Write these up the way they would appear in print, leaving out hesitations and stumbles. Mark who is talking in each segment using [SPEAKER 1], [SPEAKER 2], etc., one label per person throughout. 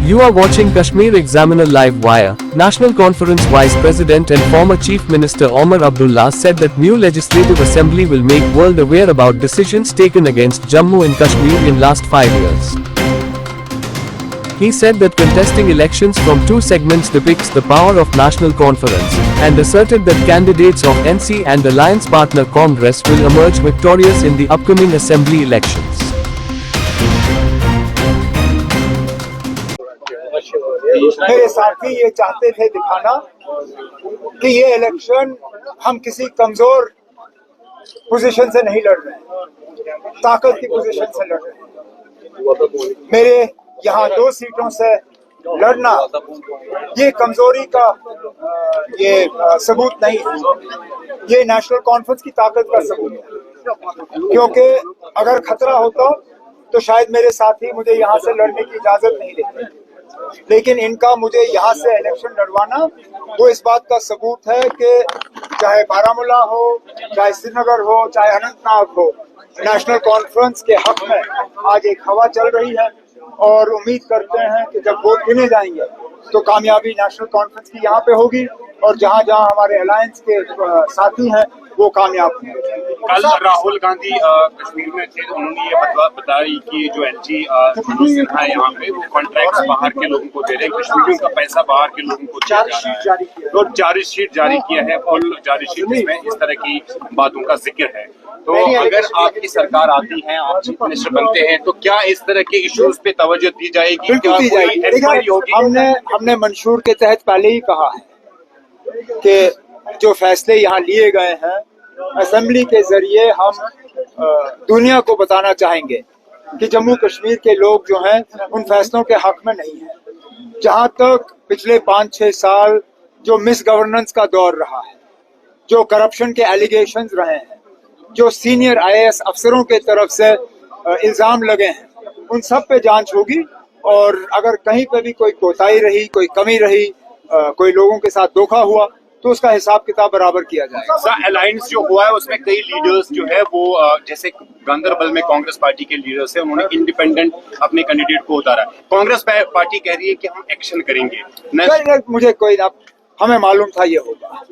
[SPEAKER 1] You are watching Kashmir Examiner Live Wire. National Conference Vice President and former Chief Minister Omar Abdullah said that new Legislative Assembly will make world aware about decisions taken against Jammu and Kashmir in last 5 years. He said that contesting elections from two segments depicts the power of National Conference, and asserted that candidates of NC and alliance partner Congress will emerge victorious in the upcoming assembly elections.
[SPEAKER 2] मेरे साथी ये चाहते थे दिखाना कि ये election हम किसी कमजोर पोजीशन से नहीं लड़ रहे हैं, ताकत की पोजीशन से लड़ रहे हैं। मेरे यहाँ 2 सीटों से लड़ना ये कमजोरी का ये सबूत नहीं है, ये नेशनल कॉन्फ्रेंस की ताकत का सबूत है। क्योंकि अगर खतरा होता तो शायद मेरे साथी मुझे यहाँ से लड़ने की इजाजत नहीं देते, लेकिन इनका मुझे यहाँ से इलेक्शन लड़वाना वो इस बात का सबूत है कि चाहे बारामूला हो, चाहे श्रीनगर हो, चाहे अनंतनाग हो, नेशनल कॉन्फ्रेंस के हक में आज एक हवा चल रही है। और उम्मीद करते हैं कि जब वोट गिने जाएंगे तो कामयाबी नेशनल कॉन्फ्रेंस की यहाँ पे होगी और जहाँ जहाँ हमारे अलायंस के साथी हैं वो कामयाब होंगे।
[SPEAKER 3] कल राहुल गांधी कश्मीर में थे, उन्होंने ये बताई कि जो एलजी सिन्हा है यहाँ पे वो कॉन्ट्रैक्ट्स बाहर के लोगों को दे रहे हैं, कश्मीरियों का पैसा बाहर के लोगों को दिया जा रहा है। तो चार्जशीट जारी किया है, फुल चार्जशीट जिसमें इस तरह की बातों का जिक्र है। तो अगर आपकी सरकार आती है, आप चीफ मिनिस्टर बनते हैं, तो क्या इस तरह के इश्यूज पे तवज्जो दी जाएगी?
[SPEAKER 2] बिल्कुल दी जाएगी। हमने मंशूर के तहत पहले ही कहा है कि जो फैसले यहाँ लिए गए हैं असेंबली के जरिए हम दुनिया को बताना चाहेंगे कि जम्मू कश्मीर के लोग जो हैं उन फैसलों के हक में नहीं है। जहाँ तक पिछले 5-6 साल जो मिस गवर्नेंस का दौर रहा है, जो करप्शन के एलिगेशंस रहे हैं, जो सीनियर आईएएस अफसरों के तरफ से इल्जाम लगे हैं, उन सब पे जांच होगी और अगर कहीं पे भी कोई कोताही रही, कोई कमी रही, कोई लोगों के साथ धोखा हुआ तो उसका हिसाब किताब बराबर किया जाएगा।
[SPEAKER 3] सर, अलायंस जो हुआ है उसमें कई लीडर्स जो है वो जैसे गांदरबल में कांग्रेस पार्टी के लीडर्स है, उन्होंने इंडिपेंडेंट अपने कैंडिडेट को उतारा। कांग्रेस पार्टी कह रही है कि हम एक्शन करेंगे।
[SPEAKER 2] मुझे हमें मालूम था ये होगा।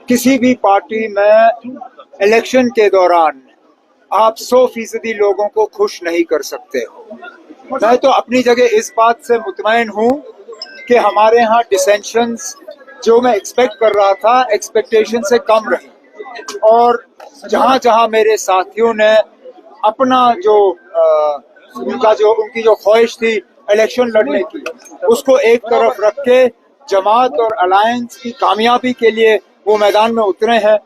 [SPEAKER 2] किसी भी पार्टी में इलेक्शन के दौरान आप 100% लोगों को खुश नहीं कर सकते हो। मैं तो अपनी जगह इस बात से मुतमईन हूँ कि हमारे यहाँ डिसेंशंस जो मैं एक्सपेक्ट कर रहा था एक्सपेक्टेशन से कम रही, और जहाँ जहाँ मेरे साथियों ने अपना उनकी जो ख्वाहिश थी इलेक्शन लड़ने की, उसको एक तरफ रख के जमात और अलायंस की कामयाबी के लिए वो मैदान में उतरे हैं।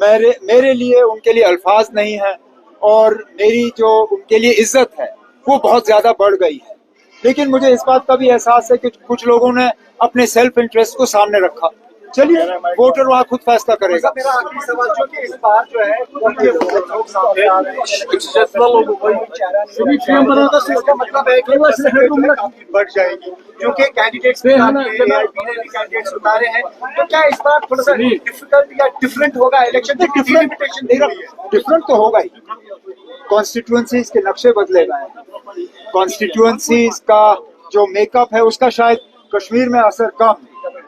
[SPEAKER 2] मेरे लिए उनके लिए अल्फाज नहीं है और मेरी जो उनके लिए इज्जत है वो बहुत ज्यादा बढ़ गई है। लेकिन मुझे इस बात का भी एहसास है कि कुछ लोगों ने अपने सेल्फ इंटरेस्ट को सामने रखा। चलिए, वोटर वहाँ खुद फैसला करेगा।
[SPEAKER 4] मेरा आखिरी सवाल जो कि इस बार जो है मतलब है कि काफी बढ़ जाएगी क्योंकि कैंडिडेट्स कैंडिडेट्स उतारे हैं, तो क्या इस बार थोड़ा सा डिफिकल्ट या डिफरेंट होगा इलेक्शन?
[SPEAKER 2] डिफरेंट तो होगा ही। कॉन्स्टिट्यूएंसीज के नक्शे बदले गए हैं, कॉन्स्टिट्यूएंसीज का जो मेकअप है उसका शायद कश्मीर में असर कम,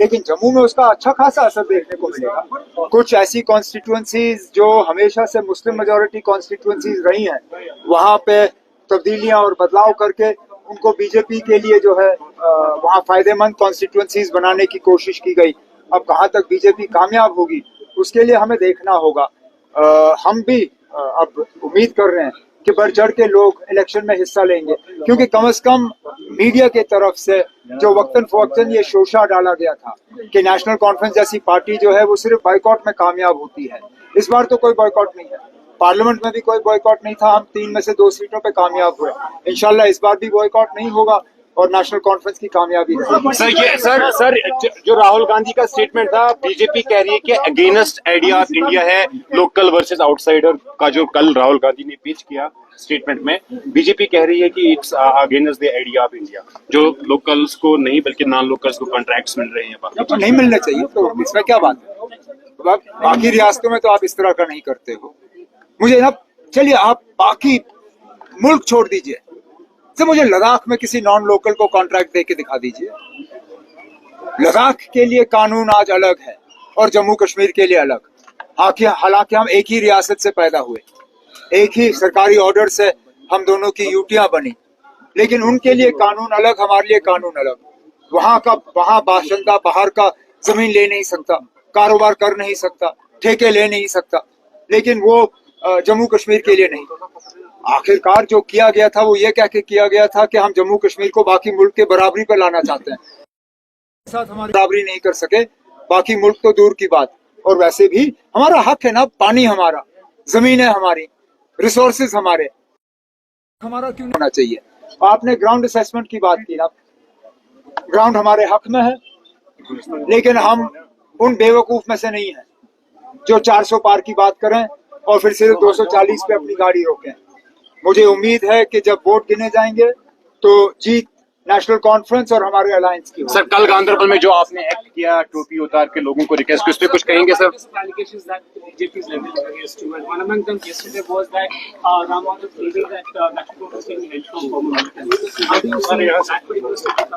[SPEAKER 2] लेकिन जम्मू में उसका अच्छा खासा असर देखने को मिलेगा। कुछ ऐसी कॉन्स्टिट्यूएंसीज जो हमेशा से मुस्लिम मेजॉरिटी कॉन्स्टिट्यूएंसीज रही हैं, वहाँ पे तब्दीलियां और बदलाव करके उनको बीजेपी के लिए जो है वहाँ फायदेमंद कॉन्स्टिट्यूएंसीज बनाने की कोशिश की गई। अब कहाँ तक बीजेपी कामयाब होगी उसके लिए हमें देखना होगा। हम भी अब उम्मीद कर रहे हैं कि बढ़ चढ़ के लोग इलेक्शन में हिस्सा लेंगे, क्योंकि कम से कम मीडिया के तरफ से जो वक्तन फवक्तन ये शोशा डाला गया था कि नेशनल कॉन्फ्रेंस जैसी पार्टी जो है वो सिर्फ बॉयकॉट में कामयाब होती है। इस बार तो कोई बॉयकॉट नहीं है, पार्लियामेंट में भी कोई बॉयकॉट नहीं था, हम 3 में से 2 सीटों पे कामयाब हुए। इंशाल्लाह इस बार भी बॉयकॉट नहीं होगा और नेशनल कॉन्फ्रेंस की कामयाबी है।
[SPEAKER 3] सर, जो राहुल गांधी का स्टेटमेंट था, बीजेपी कह रही है कि अगेंस्ट आइडिया ऑफ इंडिया है, लोकल वर्सेस आउटसाइडर का जो कल राहुल गांधी ने पेश किया स्टेटमेंट में, बीजेपी कह रही है कि it's against the idea of India, जो लोकल्स को नहीं बल्कि नॉन लोकल्स को कॉन्ट्रैक्ट्स मिल रहे हैं।
[SPEAKER 2] तो नहीं मिलने चाहिए, तो इसमें क्या बात है? बाकी रियासतों में तो आप इस तरह का नहीं करते हो। मुझे ना, चलिए आप बाकी मुल्क छोड़ दीजिए, तो मुझे लद्दाख में किसी नॉन लोकल को कॉन्ट्रैक्ट दे के दिखा दीजिए। लद्दाख के लिए कानून आज अलग है और जम्मू कश्मीर के लिए अलग। हालांकि हम एक ही रियासत से पैदा हुए, एक ही सरकारी ऑर्डर से हम दोनों की यूटियां बनी, लेकिन उनके लिए कानून अलग, हमारे लिए कानून अलग। वहां बाशिंदा बाहर का जमीन ले नहीं सकता, कारोबार कर नहीं सकता, ठेके ले नहीं सकता, लेकिन वो जम्मू कश्मीर के लिए नहीं। आखिरकार जो किया गया था वो ये कह के किया गया था कि हम जम्मू कश्मीर को बाकी मुल्क के बराबरी पर लाना चाहते हैं। साथ हमारी बराबरी नहीं कर सके, बाकी मुल्क तो दूर की बात। और वैसे भी हमारा हक है ना, पानी हमारा, जमीन है हमारी, रिसोर्सेज हमारे, हमारा क्यों होना चाहिए। आपने ग्राउंड असेसमेंट की बात की ना, ग्राउंड हमारे हक में है, लेकिन हम उन बेवकूफ में से नहीं है जो 400 पार की बात करें और फिर सिर्फ 240 पे अपनी गाड़ी रोकें। मुझे उम्मीद है कि जब वोट गिने जाएंगे तो जीत नेशनल कॉन्फ्रेंस और हमारे अलायंस की होगी।
[SPEAKER 3] सर, कल गांधरबल में जो आपने एक्ट किया, टोपी उतार के लोगों को रिक्वेस्ट की, उस पर कुछ कहेंगे sir?
[SPEAKER 5] Allegations that BJP is leveling against you, and one among them yesterday was that Ram Madhav claiming that that protest can be held from Burma. How do you see that particular statement?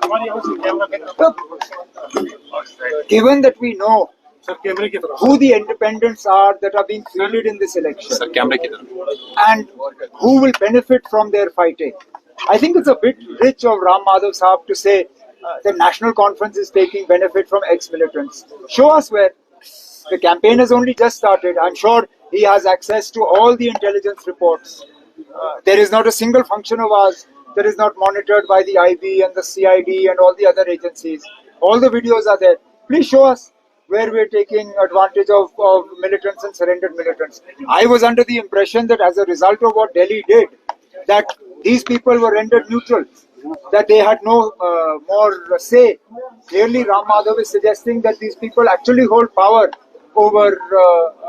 [SPEAKER 2] Given that we know who the independents are that are being fielded in this election
[SPEAKER 3] sir, कैमरे की तरफ।
[SPEAKER 2] and who will benefit from their fighting, I think it's a bit rich of Ram Madhav Saab to say the National Conference is taking benefit from ex-militants. Show us where. The campaign has only just started. I'm sure he has access to all the intelligence reports. There is not a single function of ours that is not monitored by the IB and the CID and all the other agencies. All the videos are there. Please show us where we're taking advantage of militants and surrendered militants. I was under the impression that as a result of what Delhi did, that these people were rendered neutral, that they had no more say. Clearly, Ram Madhav is suggesting that these people actually hold power over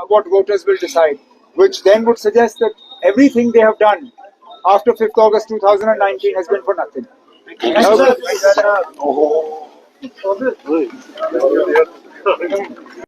[SPEAKER 2] what voters will decide, which then would suggest that everything they have done after 5th August 2019 has been for nothing.